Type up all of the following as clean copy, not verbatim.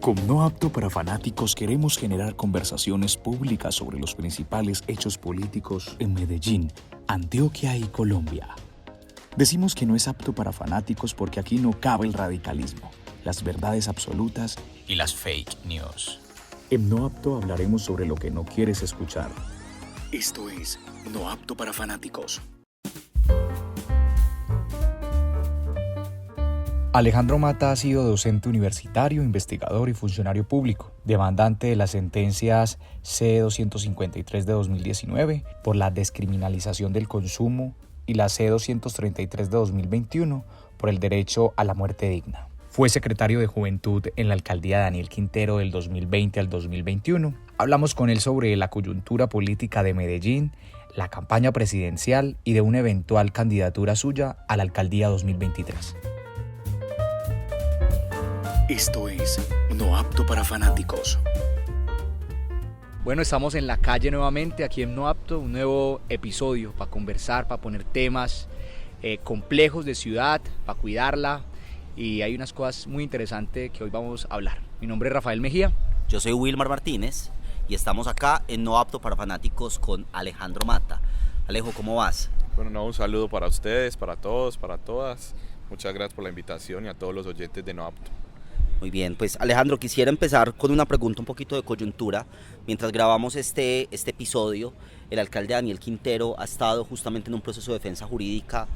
Con No Apto para Fanáticos queremos generar conversaciones públicas sobre los principales hechos políticos en Medellín, Antioquia y Colombia. Decimos que no es apto para fanáticos porque aquí no cabe el radicalismo, las verdades absolutas y las fake news. En No Apto hablaremos sobre lo que no quieres escuchar. Esto es No Apto para Fanáticos. Alejandro Mata ha sido docente universitario, investigador y funcionario público, demandante de las sentencias C-253 de 2019 por la descriminalización del consumo y la C-233 de 2021 por el derecho a la muerte digna. Fue secretario de Juventud en la alcaldía de Daniel Quintero del 2020 al 2021. Hablamos con él sobre la coyuntura política de Medellín, la campaña presidencial y de una eventual candidatura suya a la alcaldía 2023. Esto es No Apto para Fanáticos. Bueno, estamos en la calle nuevamente, aquí en No Apto, un nuevo episodio para conversar, para poner temas complejos de ciudad, para cuidarla, y hay unas cosas muy interesantes que hoy vamos a hablar. Mi nombre es Rafael Mejía. Yo soy Wilmar Martínez y estamos acá en No Apto para Fanáticos con Alejandro Mata. Alejo, ¿cómo vas? Bueno, un saludo para ustedes, para todos, para todas. Muchas gracias por la invitación y a todos los oyentes de No Apto. Muy bien, pues Alejandro, quisiera empezar con una pregunta un poquito de coyuntura. Mientras grabamos este episodio, el alcalde Daniel Quintero ha estado justamente en un proceso de defensa jurídica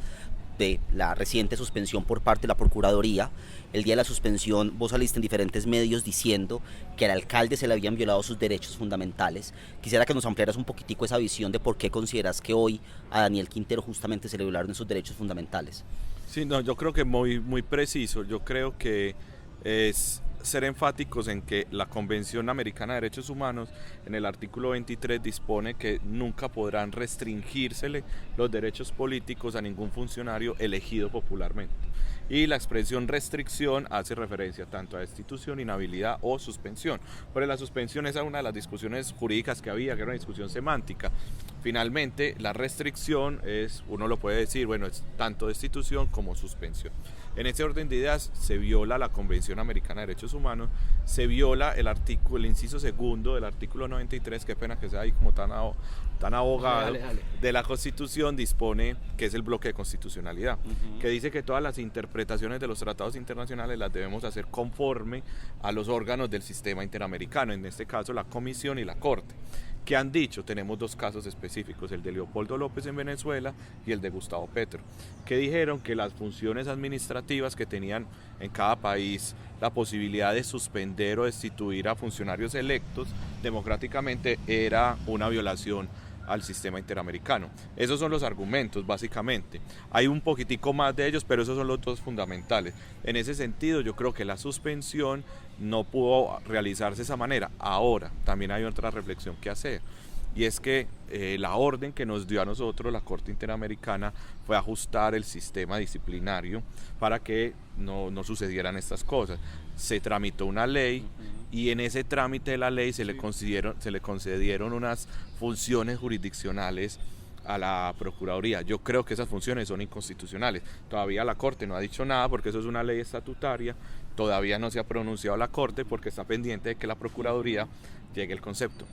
de la reciente suspensión por parte de la Procuraduría. El día de la suspensión vos saliste en diferentes medios diciendo que al alcalde se le habían violado sus derechos fundamentales. Quisiera que nos ampliaras un poquitico esa visión de por qué consideras que hoy a Daniel Quintero justamente se le violaron esos derechos fundamentales. Sí, no, yo creo que muy preciso. Yo creo que es ser enfáticos en que la Convención Americana de Derechos Humanos en el artículo 23 dispone que nunca podrán restringírsele los derechos políticos a ningún funcionario elegido popularmente. Y la expresión restricción hace referencia tanto a destitución, inhabilidad o suspensión. Pero la suspensión es una de las discusiones jurídicas que había, que era una discusión semántica. Finalmente, la restricción es, uno lo puede decir, bueno, es tanto destitución como suspensión. En ese orden de ideas se viola la Convención Americana de Derechos Humanos, se viola el inciso segundo del artículo 93, qué pena que sea ahí como tan abogado, dale. De la Constitución, dispone que es el bloque de constitucionalidad, que dice que todas las interpretaciones de los tratados internacionales las debemos hacer conforme a los órganos del sistema interamericano, en este caso la Comisión y la Corte. ¿Qué han dicho? Tenemos dos casos específicos, el de Leopoldo López en Venezuela y el de Gustavo Petro, que dijeron que las funciones administrativas que tenían en cada país la posibilidad de suspender o destituir a funcionarios electos democráticamente era una violación al sistema interamericano. Esos son los argumentos, básicamente. Hay un poquitico más de ellos, pero esos son los dos fundamentales. En ese sentido, yo creo que la suspensión no pudo realizarse de esa manera. Ahora, también hay otra reflexión que hacer, y es que la orden que nos dio a nosotros la Corte Interamericana fue ajustar el sistema disciplinario para que no sucedieran estas cosas. Se tramitó una ley y en ese trámite de la ley se le concedieron unas funciones jurisdiccionales a la Procuraduría. Yo creo que esas funciones son inconstitucionales. Todavía la Corte no ha dicho nada porque eso es una ley estatutaria. Todavía no se ha pronunciado la Corte porque está pendiente de que la Procuraduría llegue el concepto.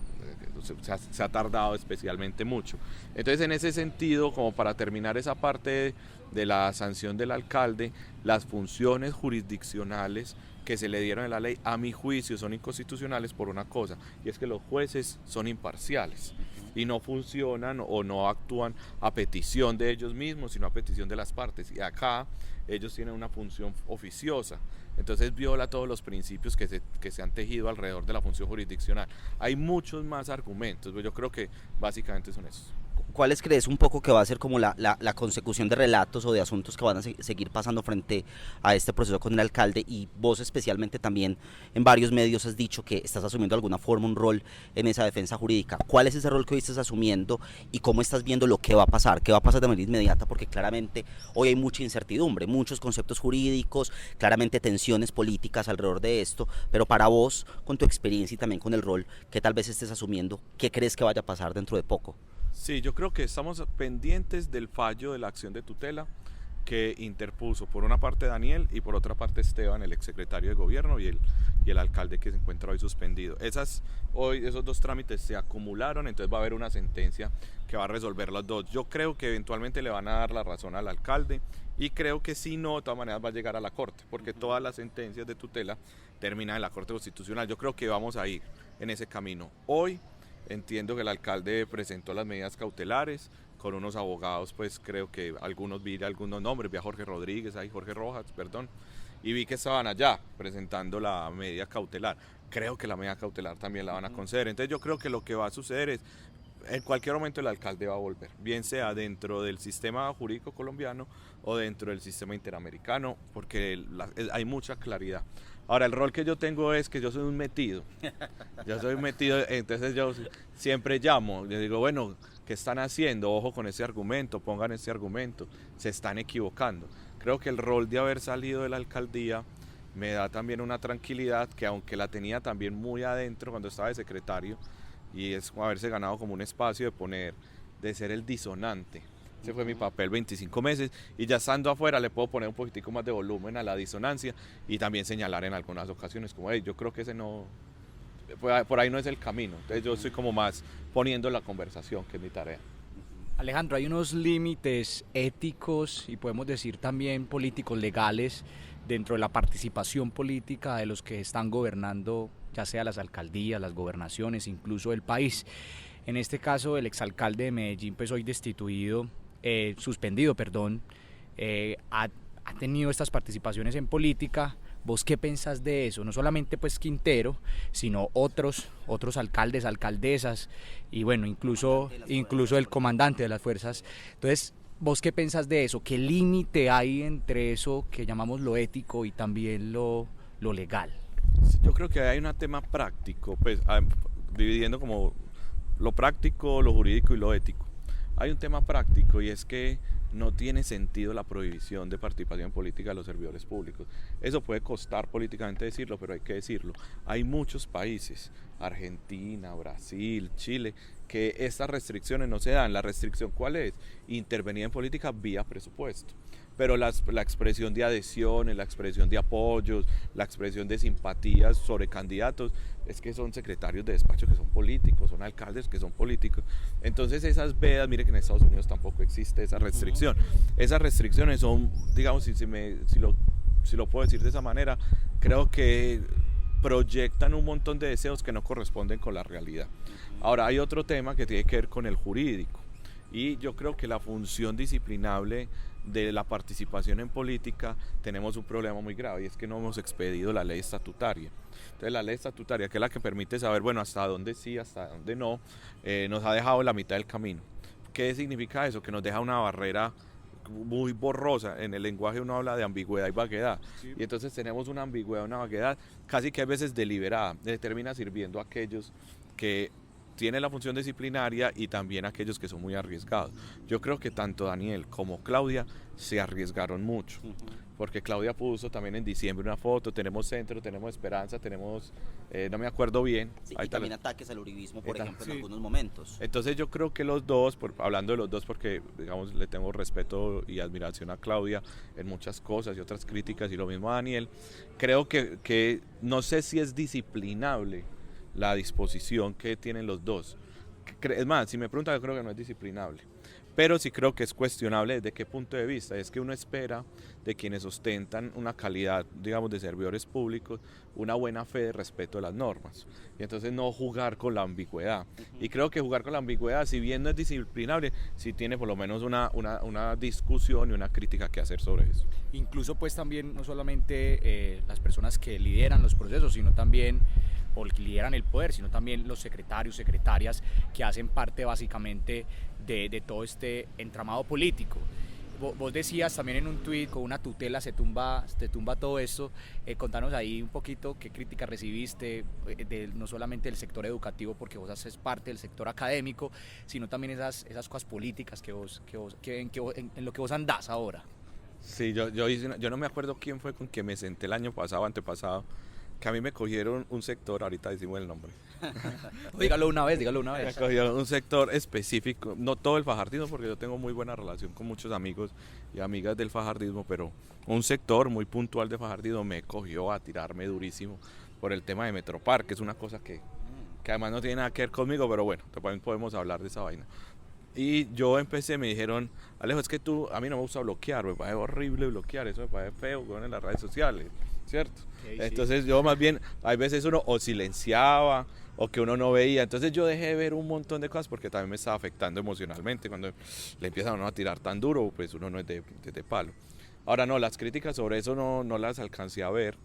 Se ha tardado especialmente mucho. Entonces, en ese sentido, como para terminar esa parte de la sanción del alcalde, las funciones jurisdiccionales que se le dieron en la ley, a mi juicio, son inconstitucionales por una cosa, y es que los jueces son imparciales y no funcionan o no actúan a petición de ellos mismos, sino a petición de las partes. Y acá ellos tienen una función oficiosa. Entonces viola todos los principios que se han tejido alrededor de la función jurisdiccional. Hay muchos más argumentos, pero yo creo que básicamente son esos. ¿Cuáles crees un poco que va a ser como la consecución de relatos o de asuntos que van a seguir pasando frente a este proceso con el alcalde? Y vos especialmente también en varios medios has dicho que estás asumiendo de alguna forma un rol en esa defensa jurídica. ¿Cuál es ese rol que hoy estás asumiendo y cómo estás viendo lo que va a pasar? ¿Qué va a pasar de manera inmediata? Porque claramente hoy hay mucha incertidumbre, muchos conceptos jurídicos, claramente tensiones políticas alrededor de esto, pero para vos, con tu experiencia y también con el rol que tal vez estés asumiendo, ¿qué crees que vaya a pasar dentro de poco? Sí, yo creo que estamos pendientes del fallo de la acción de tutela. que interpuso por una parte Daniel y por otra parte Esteban, el exsecretario de gobierno, y el alcalde que se encuentra hoy suspendido. Hoy esos dos trámites se acumularon, entonces va a haber una sentencia que va a resolver los dos. Yo creo que eventualmente le van a dar la razón al alcalde, y creo que si no, de todas maneras va a llegar a la corte, porque todas las sentencias de tutela terminan en la Corte Constitucional. Yo creo que vamos a ir en ese camino. Hoy entiendo que el alcalde presentó las medidas cautelares con unos abogados, pues creo que vi algunos nombres, vi a Jorge Rodríguez, Jorge Rojas, perdón, y vi que estaban allá presentando la medida cautelar. Creo que la medida cautelar también la van a conceder. Entonces yo creo que lo que va a suceder es, en cualquier momento el alcalde va a volver, bien sea dentro del sistema jurídico colombiano o dentro del sistema interamericano, porque hay mucha claridad. Ahora, el rol que yo tengo es que yo soy un metido, entonces yo siempre llamo, yo digo, bueno, ¿qué están haciendo? Ojo con ese argumento, pongan ese argumento, se están equivocando. Creo que el rol de haber salido de la alcaldía me da también una tranquilidad que, aunque la tenía también muy adentro cuando estaba de secretario, y es haberse ganado como un espacio de ser el disonante. Ese fue mi papel 25 meses, y ya estando afuera le puedo poner un poquitico más de volumen a la disonancia y también señalar en algunas ocasiones como, hey, yo creo que ese no, por ahí no es el camino. Entonces yo estoy como más poniendo la conversación, que es mi tarea. Alejandro, hay unos límites éticos y podemos decir también políticos legales dentro de la participación política de los que están gobernando, ya sea las alcaldías, las gobernaciones, incluso el país. En este caso, el exalcalde de Medellín, pues hoy suspendido, ha tenido estas participaciones en política. ¿Vos qué pensás de eso? No solamente pues Quintero, sino otros alcaldes, alcaldesas, y bueno, incluso el comandante de las fuerzas. Entonces, ¿vos qué pensás de eso? ¿Qué límite hay entre eso que llamamos lo ético y también lo legal? Yo creo que hay un tema práctico, pues dividiendo como lo práctico, lo jurídico y lo ético. Hay un tema práctico, y es que no tiene sentido la prohibición de participación política de los servidores públicos. Eso puede costar políticamente decirlo, pero hay que decirlo. Hay muchos países, Argentina, Brasil, Chile, que estas restricciones no se dan. ¿La restricción cuál es? Intervenir en política vía presupuesto. Pero la expresión de adhesiones, la expresión de apoyos, la expresión de simpatías sobre candidatos, es que son secretarios de despacho que son políticos, son alcaldes que son políticos. Entonces esas vedas, mire que en Estados Unidos tampoco existe esa restricción. Esas restricciones son, digamos, si lo puedo decir de esa manera, creo que proyectan un montón de deseos que no corresponden con la realidad. Ahora, hay otro tema que tiene que ver con el jurídico, y yo creo que la función disciplinable de la participación en política tenemos un problema muy grave, y es que no hemos expedido la ley estatutaria. Entonces la ley estatutaria, que es la que permite saber, bueno, hasta dónde sí, hasta dónde no, nos ha dejado la mitad del camino. ¿Qué significa eso? Que nos deja una barrera muy borrosa. En el lenguaje uno habla de ambigüedad y vaguedad, sí. Y entonces tenemos una ambigüedad, una vaguedad casi que a veces deliberada, termina sirviendo a aquellos que tienen la función disciplinaria y también a aquellos que son muy arriesgados. Yo creo que tanto Daniel como Claudia se arriesgaron mucho, porque Claudia puso también en diciembre una foto, tenemos centro, tenemos esperanza, tenemos, no me acuerdo bien. Sí, y también ataques al uribismo, por ejemplo, en algunos momentos. Entonces yo creo que los dos, hablando de los dos, porque digamos le tengo respeto y admiración a Claudia en muchas cosas y otras críticas, y lo mismo a Daniel, creo que no sé si es disciplinable la disposición que tienen los dos. Es más, si me preguntan, yo creo que no es disciplinable, pero sí creo que es cuestionable desde qué punto de vista. Es que uno espera de quienes ostentan una calidad, digamos, de servidores públicos, una buena fe de respeto de las normas, y entonces no jugar con la ambigüedad. Y creo que jugar con la ambigüedad, si bien no es disciplinable, sí tiene por lo menos una discusión y una crítica que hacer sobre eso. Incluso pues también no solamente las personas que lideran los procesos, sino también, o que lideran el poder, sino también los secretarios, secretarias, que hacen parte básicamente de todo este entramado político. Vos decías también en un tuit, con una tutela se tumba todo esto. Contanos ahí un poquito qué crítica recibiste, no solamente del sector educativo, porque vos haces parte del sector académico, sino también esas cosas políticas en lo que vos andás ahora. Sí, yo no me acuerdo quién fue con quien me senté el año pasado, antepasado, que a mí me cogieron un sector, ahorita decimos el nombre. Dígalo una vez. Me cogieron un sector específico, no todo el fajardismo, porque yo tengo muy buena relación con muchos amigos y amigas del fajardismo, pero un sector muy puntual de fajardismo me cogió a tirarme durísimo por el tema de Metropar, que es una cosa que además no tiene nada que ver conmigo, pero bueno, también podemos hablar de esa vaina. Y yo empecé, me dijeron, Alejo, es que a mí no me gusta bloquear, me parece horrible bloquear, eso me parece feo en las redes sociales, ¿cierto? Okay, entonces sí. Yo más bien, hay veces uno o silenciaba o que uno no veía, entonces yo dejé de ver un montón de cosas porque también me estaba afectando emocionalmente, cuando le empiezan a uno a tirar tan duro, pues uno no es de palo. Ahora no, las críticas sobre eso no las alcancé a ver,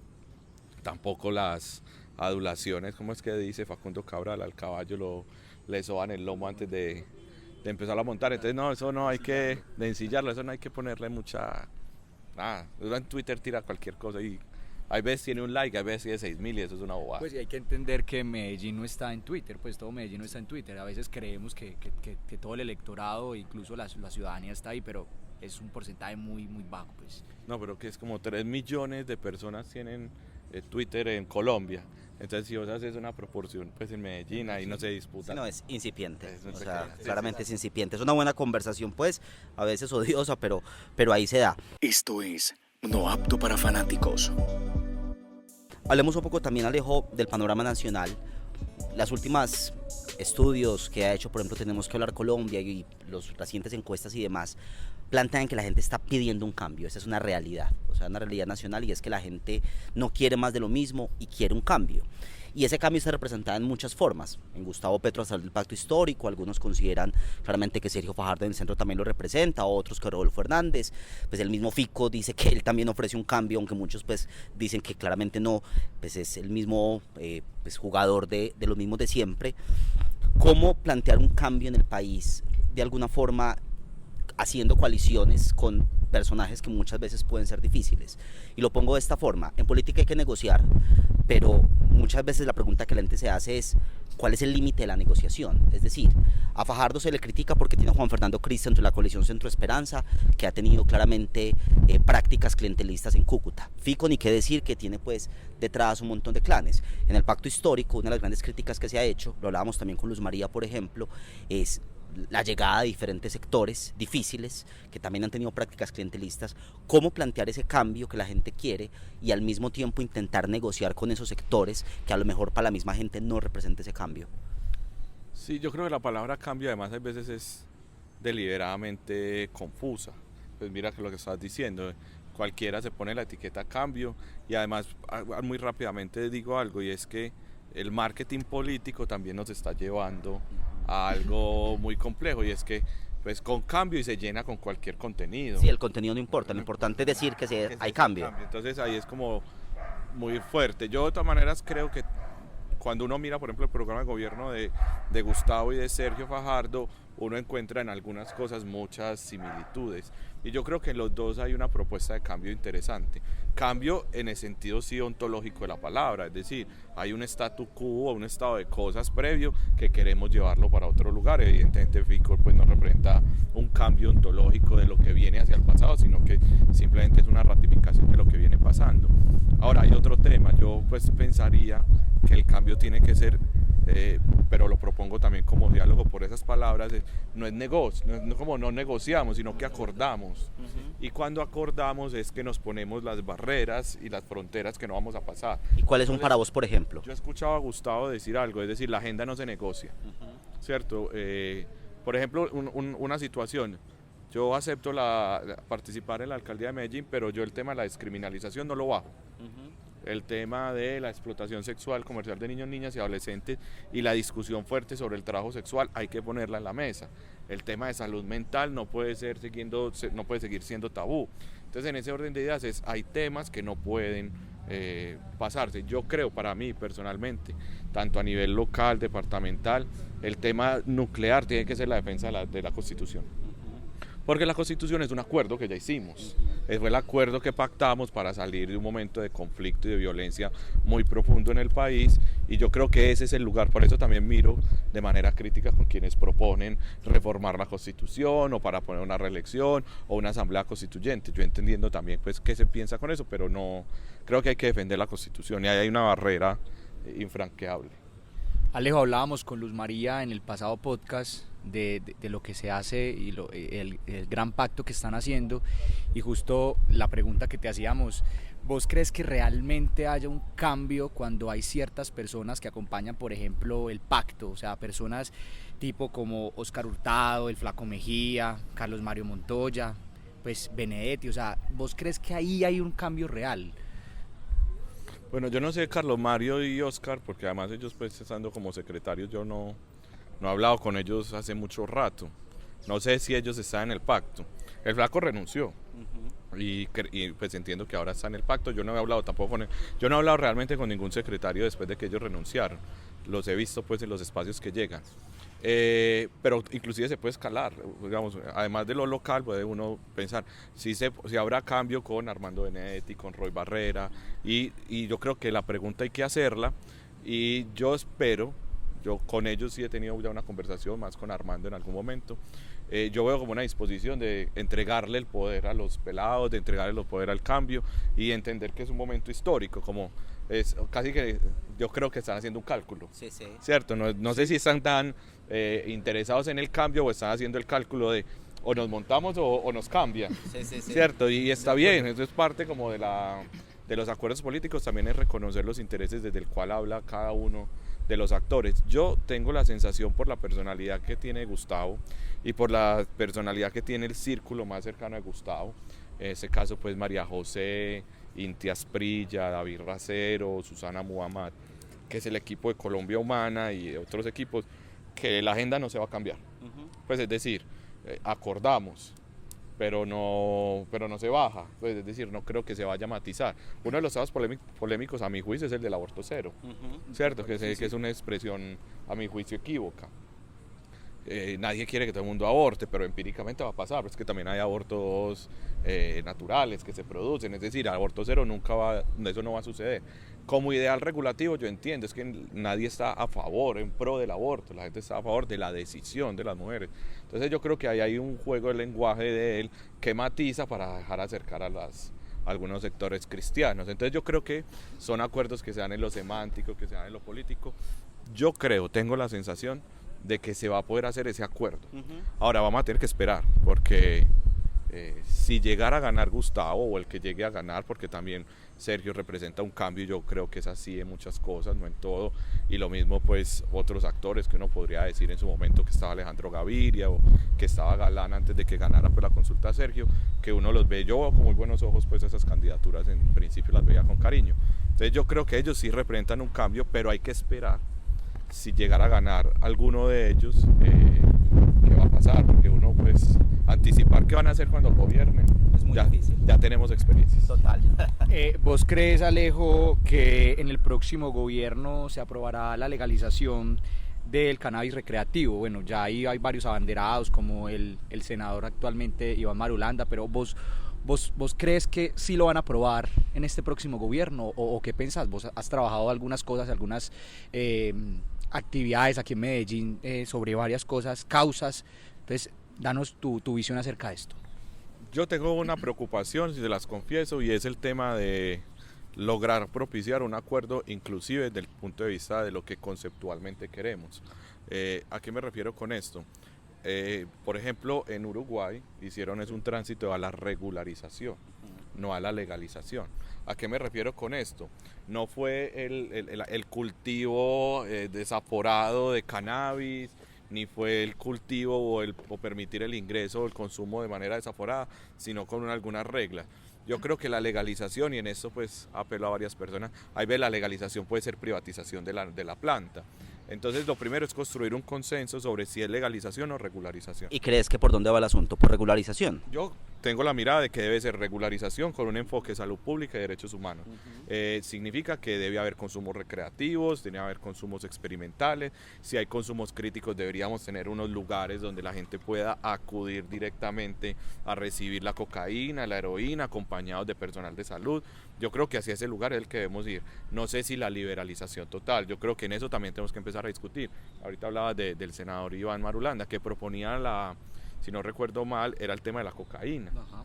tampoco las adulaciones, como es que dice Facundo Cabral, al caballo le soban el lomo antes de empezar a montar, entonces no, eso no hay que de ensillarlo, eso no hay que ponerle mucha nada, uno en Twitter tira cualquier cosa y hay veces tiene un like, hay veces tiene 6.000 y eso es una bobada. Pues hay que entender que Medellín no está en Twitter, pues todo Medellín no está en Twitter, a veces creemos que todo el electorado, incluso la ciudadanía está ahí, pero es un porcentaje muy bajo, pues. No, pero que es como 3 millones de personas tienen Twitter en Colombia. Entonces, si vos haces una proporción, pues en Medellín ahí no se disputa. Sí, no, es incipiente, o sea, claramente es incipiente. Es una buena conversación, pues, a veces odiosa, pero ahí se da. Esto es No Apto para Fanáticos. Hablemos un poco también, Alejo, del panorama nacional. Las últimas estudios que ha hecho, por ejemplo, Tenemos que Hablar Colombia y las recientes encuestas y demás, plantean que la gente está pidiendo un cambio. Esa es una realidad, o sea, una realidad nacional, y es que la gente no quiere más de lo mismo y quiere un cambio. Y ese cambio se representa en muchas formas. En Gustavo Petro, a través del Pacto Histórico, algunos consideran claramente que Sergio Fajardo en el centro también lo representa, otros que Rodolfo Hernández, pues el mismo Fico dice que él también ofrece un cambio, aunque muchos pues dicen que claramente no, pues es el mismo pues, jugador de los mismos de siempre. ¿Cómo plantear un cambio en el país de alguna forma haciendo coaliciones con personajes que muchas veces pueden ser difíciles? Y lo pongo de esta forma: en política hay que negociar, pero muchas veces la pregunta que la gente se hace es ¿cuál es el límite de la negociación? Es decir, a Fajardo se le critica porque tiene a Juan Fernando Cristo entre la coalición Centro Esperanza, que ha tenido claramente prácticas clientelistas en Cúcuta. Fico, ni qué decir, que tiene pues detrás un montón de clanes. En el Pacto Histórico, una de las grandes críticas que se ha hecho, lo hablábamos también con Luz María, por ejemplo, es la llegada de diferentes sectores difíciles que también han tenido prácticas clientelistas. ¿Cómo plantear ese cambio que la gente quiere y al mismo tiempo intentar negociar con esos sectores que a lo mejor para la misma gente no representa ese cambio? Sí, yo creo que la palabra cambio además a veces es deliberadamente confusa. Pues mira que lo que estás diciendo, cualquiera se pone la etiqueta cambio, y además muy rápidamente digo algo, y es que el marketing político también nos está llevando a algo muy complejo, y es que pues con cambio y se llena con cualquier contenido. Sí, el contenido no importa, lo importante es decir que hay cambio. Entonces ahí es como muy fuerte. Yo de todas maneras creo que cuando uno mira, por ejemplo, el programa de gobierno de Gustavo y de Sergio Fajardo, uno encuentra en algunas cosas muchas similitudes. Y yo creo que en los dos hay una propuesta de cambio interesante. Cambio en el sentido sí ontológico de la palabra, es decir, hay un statu quo, un estado de cosas previo que queremos llevarlo para otro lugar. Evidentemente Fico pues no representa un cambio ontológico de lo que viene hacia el pasado, sino que simplemente es una ratificación de lo que viene pasando. Ahora hay otro tema, yo pues pensaría que el cambio tiene que ser, pero lo propongo también como diálogo por esas palabras, no es negocio, no como no negociamos, sino que acordamos. Y cuando acordamos es que nos ponemos las barreras y las fronteras que no vamos a pasar. ¿Y cuáles son para vos, por ejemplo? Yo he escuchado a Gustavo decir algo, es decir, la agenda no se negocia, ¿cierto? Por ejemplo, una situación, yo acepto participar en la alcaldía de Medellín, pero yo el tema de la descriminalización no lo bajo. El tema de la explotación sexual comercial de niños, niñas y adolescentes y la discusión fuerte sobre el trabajo sexual hay que ponerla en la mesa. El tema de salud mental no puede seguir siendo tabú. Entonces, en ese orden de ideas hay temas que no pueden pasarse. Yo creo, para mí personalmente, tanto a nivel local, departamental, el tema nuclear tiene que ser la defensa de la Constitución. Porque la Constitución es un acuerdo que ya hicimos, fue el acuerdo que pactamos para salir de un momento de conflicto y de violencia muy profundo en el país, y yo creo que ese es el lugar. Por eso también miro de manera crítica con quienes proponen reformar la Constitución o para poner una reelección o una asamblea constituyente. Yo entendiendo también pues qué se piensa con eso, pero no, creo que hay que defender la Constitución y ahí hay una barrera infranqueable. Alejo, hablábamos con Luz María en el pasado podcast de lo que se hace y el gran pacto que están haciendo, y justo la pregunta que te hacíamos: ¿vos crees que realmente haya un cambio cuando hay ciertas personas que acompañan, por ejemplo, el pacto? O sea, personas tipo como Óscar Hurtado, el Flaco Mejía, Carlos Mario Montoya, pues Benedetti. O sea, ¿vos crees que ahí hay un cambio real? Bueno, yo no sé Carlos Mario y Óscar, porque además ellos pues estando como secretarios, yo no he hablado con ellos hace mucho rato. No sé si ellos están en el pacto. El Flaco renunció y pues entiendo que ahora está en el pacto. Yo no he hablado tampoco con él. Yo no he hablado realmente con ningún secretario después de que ellos renunciaron. Los he visto pues en los espacios que llegan. Pero inclusive se puede escalar, digamos, además de lo local puede uno pensar si habrá cambio con Armando Benedetti, con Roy Barrera, y yo creo que la pregunta hay que hacerla, y yo espero, yo con ellos sí he tenido ya una conversación más con Armando en algún momento. Yo veo como una disposición de entregarle el poder a los pelados, de entregarle el poder al cambio y entender que es un momento histórico, como es casi que yo creo que están haciendo un cálculo, sí. ¿Cierto? No sé si están tan interesados en el cambio o están haciendo el cálculo de o nos montamos o nos cambian, sí. ¿Cierto? Y está bien, eso es parte como de los acuerdos políticos, también es reconocer los intereses desde el cual habla cada uno de los actores. Yo tengo la sensación, por la personalidad que tiene Gustavo y por la personalidad que tiene el círculo más cercano a Gustavo, en este caso pues María José, Inti Asprilla, David Racero, Susana Muhammad, que es el equipo de Colombia Humana y de otros equipos, que la agenda no se va a cambiar. Pues es decir, acordamos, pero no se baja, pues es decir, no creo que se vaya a matizar. Uno de los temas polémicos a mi juicio es el del aborto cero, ¿cierto? Que es una expresión a mi juicio equívoca. Nadie quiere que todo el mundo aborte, pero empíricamente va a pasar, es que también hay abortos naturales que se producen, es decir, aborto cero eso no va a suceder. Como ideal regulativo yo entiendo, es que nadie está a favor, en pro del aborto, la gente está a favor de la decisión de las mujeres. Entonces yo creo que ahí hay un juego de lenguaje de él que matiza para dejar acercar a algunos sectores cristianos. Entonces yo creo que son acuerdos que se dan en lo semántico, que se dan en lo político. Yo tengo la sensación de que se va a poder hacer ese acuerdo. Ahora vamos a tener que esperar, porque si llegara a ganar Gustavo o el que llegue a ganar, porque también Sergio representa un cambio, yo creo que es así en muchas cosas, no en todo, y lo mismo pues otros actores que uno podría decir en su momento, que estaba Alejandro Gaviria o que estaba Galán antes de que ganara pues la consulta a Sergio, que uno los ve, yo veo con muy buenos ojos pues esas candidaturas, en principio las veía con cariño. Entonces yo creo que ellos sí representan un cambio, pero hay que esperar si llegara a ganar alguno de ellos, qué va a pasar, porque uno pues anticipar qué van a hacer cuando gobiernen es muy difícil. Ya tenemos experiencias. Total. ¿Vos crees, Alejo, que en el próximo gobierno se aprobará la legalización del cannabis recreativo? Bueno, ya ahí hay varios abanderados, como el senador actualmente Iván Marulanda, pero ¿Vos crees que sí lo van a aprobar en este próximo gobierno? ¿O qué pensás? Vos has trabajado algunas cosas, algunas actividades aquí en Medellín sobre varias cosas, causas. Entonces, danos tu visión acerca de esto. Yo tengo una preocupación, si se las confieso, y es el tema de lograr propiciar un acuerdo inclusive desde el punto de vista de lo que conceptualmente queremos. ¿A qué me refiero con esto? Por ejemplo, en Uruguay hicieron un tránsito a la regularización, no a la legalización. ¿A qué me refiero con esto? No fue el cultivo desaforado de cannabis, ni fue el cultivo o permitir el ingreso o el consumo de manera desaforada, sino con algunas reglas. Yo creo que la legalización, y en esto pues apelo a varias personas, ahí ve la legalización puede ser privatización de la planta. Entonces lo primero es construir un consenso sobre si es legalización o regularización. ¿Y crees que por dónde va el asunto? ¿Por regularización? Yo tengo la mirada de que debe ser regularización con un enfoque de salud pública y derechos humanos. Significa que debe haber consumos recreativos, debe haber consumos experimentales. Si hay consumos críticos, deberíamos tener unos lugares donde la gente pueda acudir directamente a recibir la cocaína, la heroína, acompañados de personal de salud. Yo creo que hacia ese lugar es el que debemos ir. No sé si la liberalización total, yo creo que en eso también tenemos que empezar a discutir. Ahorita hablaba del senador Iván Marulanda, que proponía si no recuerdo mal, era el tema de la cocaína. Ajá.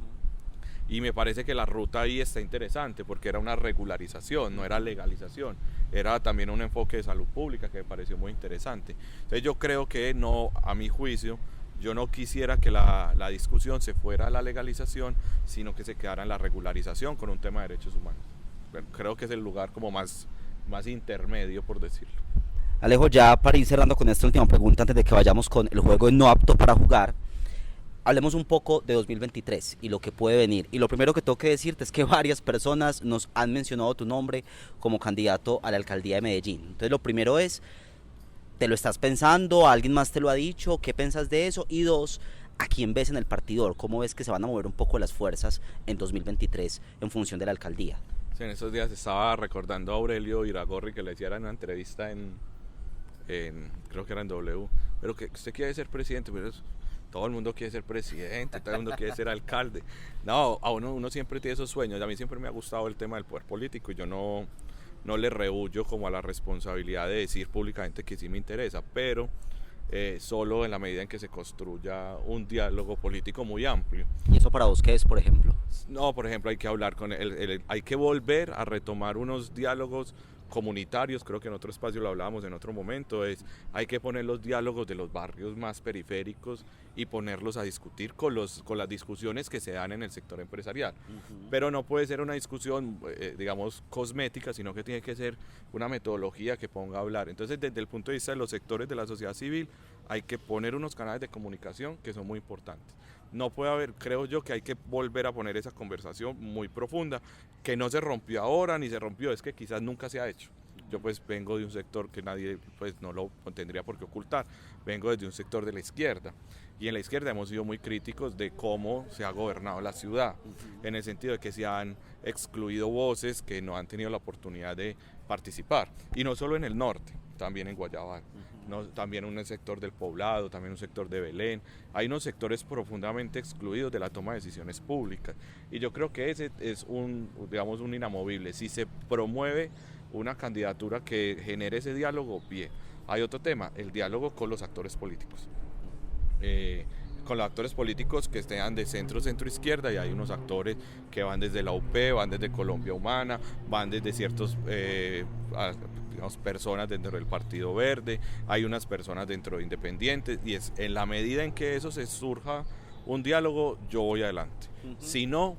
Y me parece que la ruta ahí está interesante porque era una regularización, no era legalización, era también un enfoque de salud pública que me pareció muy interesante. Entonces yo creo que no, a mi juicio, yo no quisiera que la discusión se fuera a la legalización, sino que se quedara en la regularización con un tema de derechos humanos. Bueno, creo que es el lugar como más intermedio, por decirlo. Alejo, ya para ir cerrando con esta última pregunta antes de que vayamos con el juego no apto para jugar, hablemos un poco de 2023 y lo que puede venir. Y lo primero que tengo que decirte es que varias personas nos han mencionado tu nombre como candidato a la alcaldía de Medellín. Entonces lo primero es, ¿te lo estás pensando? ¿Alguien más te lo ha dicho? ¿Qué piensas de eso? Y dos, ¿a quién ves en el partidor? ¿Cómo ves que se van a mover un poco las fuerzas en 2023 en función de la alcaldía? Sí, en esos días estaba recordando a Aurelio Iragorri que le hiciera una entrevista creo que era en W, pero que usted quiere ser presidente, pero todo el mundo quiere ser presidente, todo el mundo quiere ser alcalde. No, a uno siempre tiene esos sueños. A mí siempre me ha gustado el tema del poder político y yo no le rehuyo como a la responsabilidad de decir públicamente que sí me interesa, pero solo en la medida en que se construya un diálogo político muy amplio. ¿Y eso para vos qué es, por ejemplo? No, por ejemplo, hay que hablar hay que volver a retomar unos diálogos comunitarios, creo que en otro espacio lo hablábamos en otro momento, hay que poner los diálogos de los barrios más periféricos y ponerlos a discutir con las discusiones que se dan en el sector empresarial. Pero no puede ser una discusión, digamos, cosmética, sino que tiene que ser una metodología que ponga a hablar. Entonces, desde el punto de vista de los sectores de la sociedad civil, hay que poner unos canales de comunicación que son muy importantes. No puede haber, creo yo que hay que volver a poner esa conversación muy profunda, que no se rompió ahora ni se rompió, es que quizás nunca se ha hecho. Yo pues vengo de un sector que nadie pues no lo tendría por qué ocultar, vengo desde un sector de la izquierda y en la izquierda hemos sido muy críticos de cómo se ha gobernado la ciudad, en el sentido de que se han excluido voces que no han tenido la oportunidad de participar, y no solo en el norte, también en Guayabal. No, también un sector del Poblado, también un sector de Belén. Hay unos sectores profundamente excluidos de la toma de decisiones públicas y yo creo que ese es un inamovible. Si se promueve una candidatura que genere ese diálogo, bien. Hay otro tema, el diálogo con los actores políticos. Con los actores políticos que estén de centro izquierda, y hay unos actores que van desde la UP, van desde Colombia Humana, van desde ciertos personas dentro del Partido Verde, hay unas personas dentro de Independientes, y es en la medida en que eso se surja un diálogo, yo voy adelante. Si no,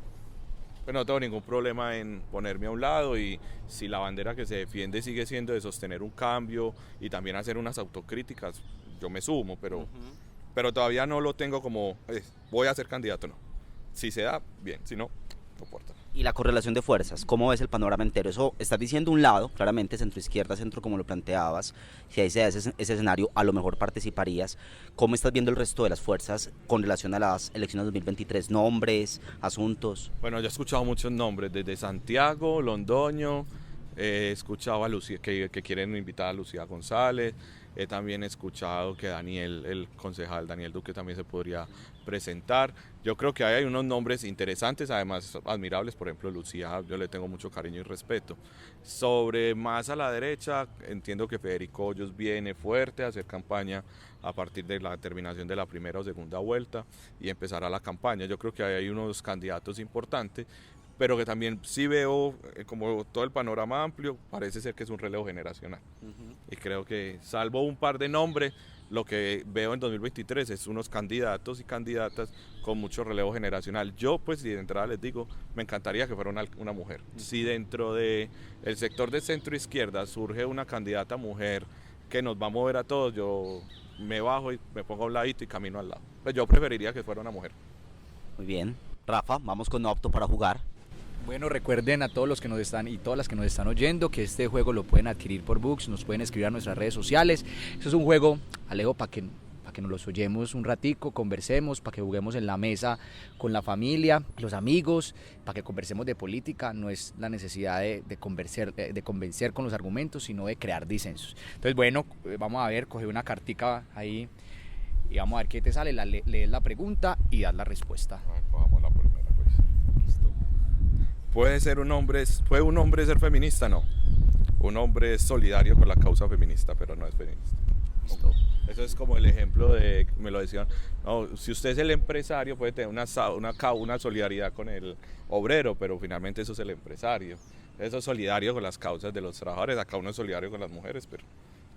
pues no tengo ningún problema en ponerme a un lado, y si la bandera que se defiende sigue siendo de sostener un cambio y también hacer unas autocríticas, yo me sumo, pero todavía no lo tengo como voy a ser candidato, no. Si se da, bien, si no, no importa. Y la correlación de fuerzas, ¿cómo ves el panorama entero? Eso estás diciendo un lado, claramente centro-izquierda, centro como lo planteabas, si ahí se da ese escenario, a lo mejor participarías. ¿Cómo estás viendo el resto de las fuerzas con relación a las elecciones 2023? ¿Nombres, asuntos? Bueno, yo he escuchado muchos nombres, desde Santiago, Londoño, he escuchado a Lucía, que quieren invitar a Lucía González. He también escuchado que el concejal Daniel Duque también se podría presentar. Yo creo que hay unos nombres interesantes, además admirables, por ejemplo Lucía, yo le tengo mucho cariño y respeto. Sobre más a la derecha, entiendo que Federico Hoyos viene fuerte a hacer campaña a partir de la terminación de la primera o segunda vuelta y empezará la campaña. Yo creo que hay unos candidatos importantes, pero que también sí veo como todo el panorama amplio, parece ser que es un relevo generacional. Y creo que, salvo un par de nombres, lo que veo en 2023 es unos candidatos y candidatas con mucho relevo generacional. Yo, pues, de entrada les digo, me encantaría que fuera una mujer. Si dentro del sector de centro izquierda surge una candidata mujer que nos va a mover a todos, yo me bajo y me pongo a un ladito y camino al lado. Pues yo preferiría que fuera una mujer. Muy bien. Rafa, vamos con no apto para jugar. Bueno, recuerden a todos los que nos están y todas las que nos están oyendo que este juego lo pueden adquirir por Books, nos pueden escribir a nuestras redes sociales. Eso es un juego, Alejo, para que nos los oyemos un ratico, conversemos, para que juguemos en la mesa con la familia, los amigos, para que conversemos de política. No es la necesidad de convencer con los argumentos, sino de crear disensos. Entonces, bueno, vamos a ver, coge una cartica ahí y vamos a ver qué te sale, lees la pregunta y das la respuesta. Cojamos la primera, pues. Listo. ¿Puede un hombre ser feminista? No. Un hombre es solidario con la causa feminista, pero no es feminista. Listo. Eso es como el ejemplo de, me lo decían, no, si usted es el empresario puede tener una solidaridad con el obrero, pero finalmente eso es el empresario. Eso es solidario con las causas de los trabajadores, acá uno es solidario con las mujeres,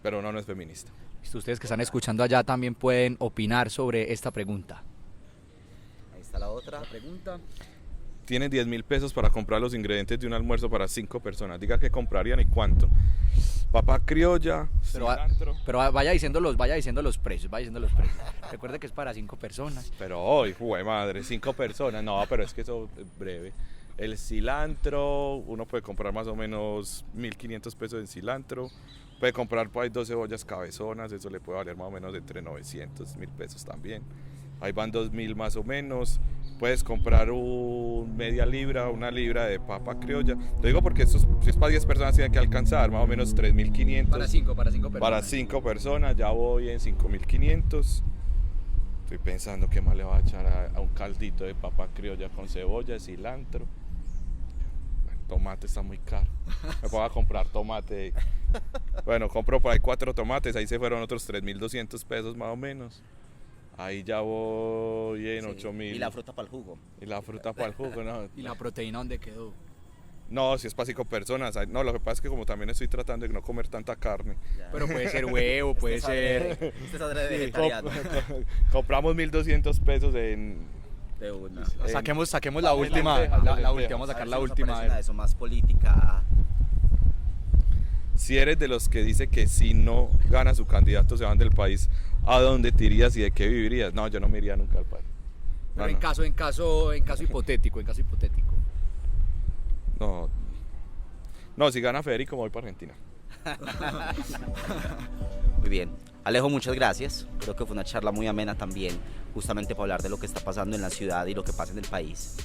pero no es feminista. Listo, ustedes que están escuchando allá también pueden opinar sobre esta pregunta. Ahí está la otra. La pregunta. Tienen 10.000 pesos para comprar los ingredientes de un almuerzo para 5 personas. Diga qué comprarían y cuánto. Papa criolla, cilantro. Pero vaya diciendo los precios, Recuerde que es para 5 personas. Pero hoy, madre, 5 personas. No, pero es que eso es breve. El cilantro, uno puede comprar más o menos 1.500 pesos en cilantro. Puede comprar por ahí 2 cebollas cabezonas, eso le puede valer más o menos entre 900, 1.000 pesos también. Ahí van 2.000 más o menos. Puedes comprar una libra de papa criolla. Te digo porque si es para 10 personas tiene que alcanzar más o menos 3.500. Para 5 personas. Para 5 personas ya voy en 5.500. Estoy pensando qué más le voy a echar a un caldito de papa criolla con cebolla, cilantro. El tomate está muy caro. Me puedo comprar tomate. Bueno, compro por ahí 4 tomates. Ahí se fueron otros 3.200 pesos más o menos. Ahí ya voy en 8.000. Y la fruta para el jugo. ¿No? ¿Y la proteína dónde quedó? No, si es para 5 personas. No, lo que pasa es que como también estoy tratando de no comer tanta carne. Ya. Pero puede ser huevo, puede ser... Usted es vegetariano. Compramos 1.200 pesos en... De una. Saquemos la última. La última, vamos a sacar la última. Eso más política. Si eres de los que dice que si no gana su candidato se van del país, ¿a dónde te irías y de qué vivirías? No, yo no me iría nunca al país. Pero en caso hipotético. No, si gana Federico me voy para Argentina. Muy bien. Alejo, muchas gracias. Creo que fue una charla muy amena también, justamente para hablar de lo que está pasando en la ciudad y lo que pasa en el país.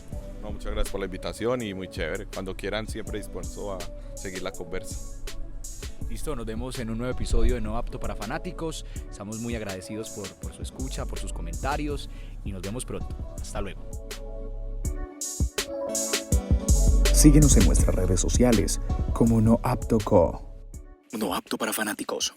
No, muchas gracias por la invitación y muy chévere. Cuando quieran, siempre dispuesto a seguir la conversa. Listo, nos vemos en un nuevo episodio de No Apto para Fanáticos. Estamos muy agradecidos por su escucha, por sus comentarios y nos vemos pronto. Hasta luego. Síguenos en nuestras redes sociales como No Apto Co. No Apto para Fanáticos.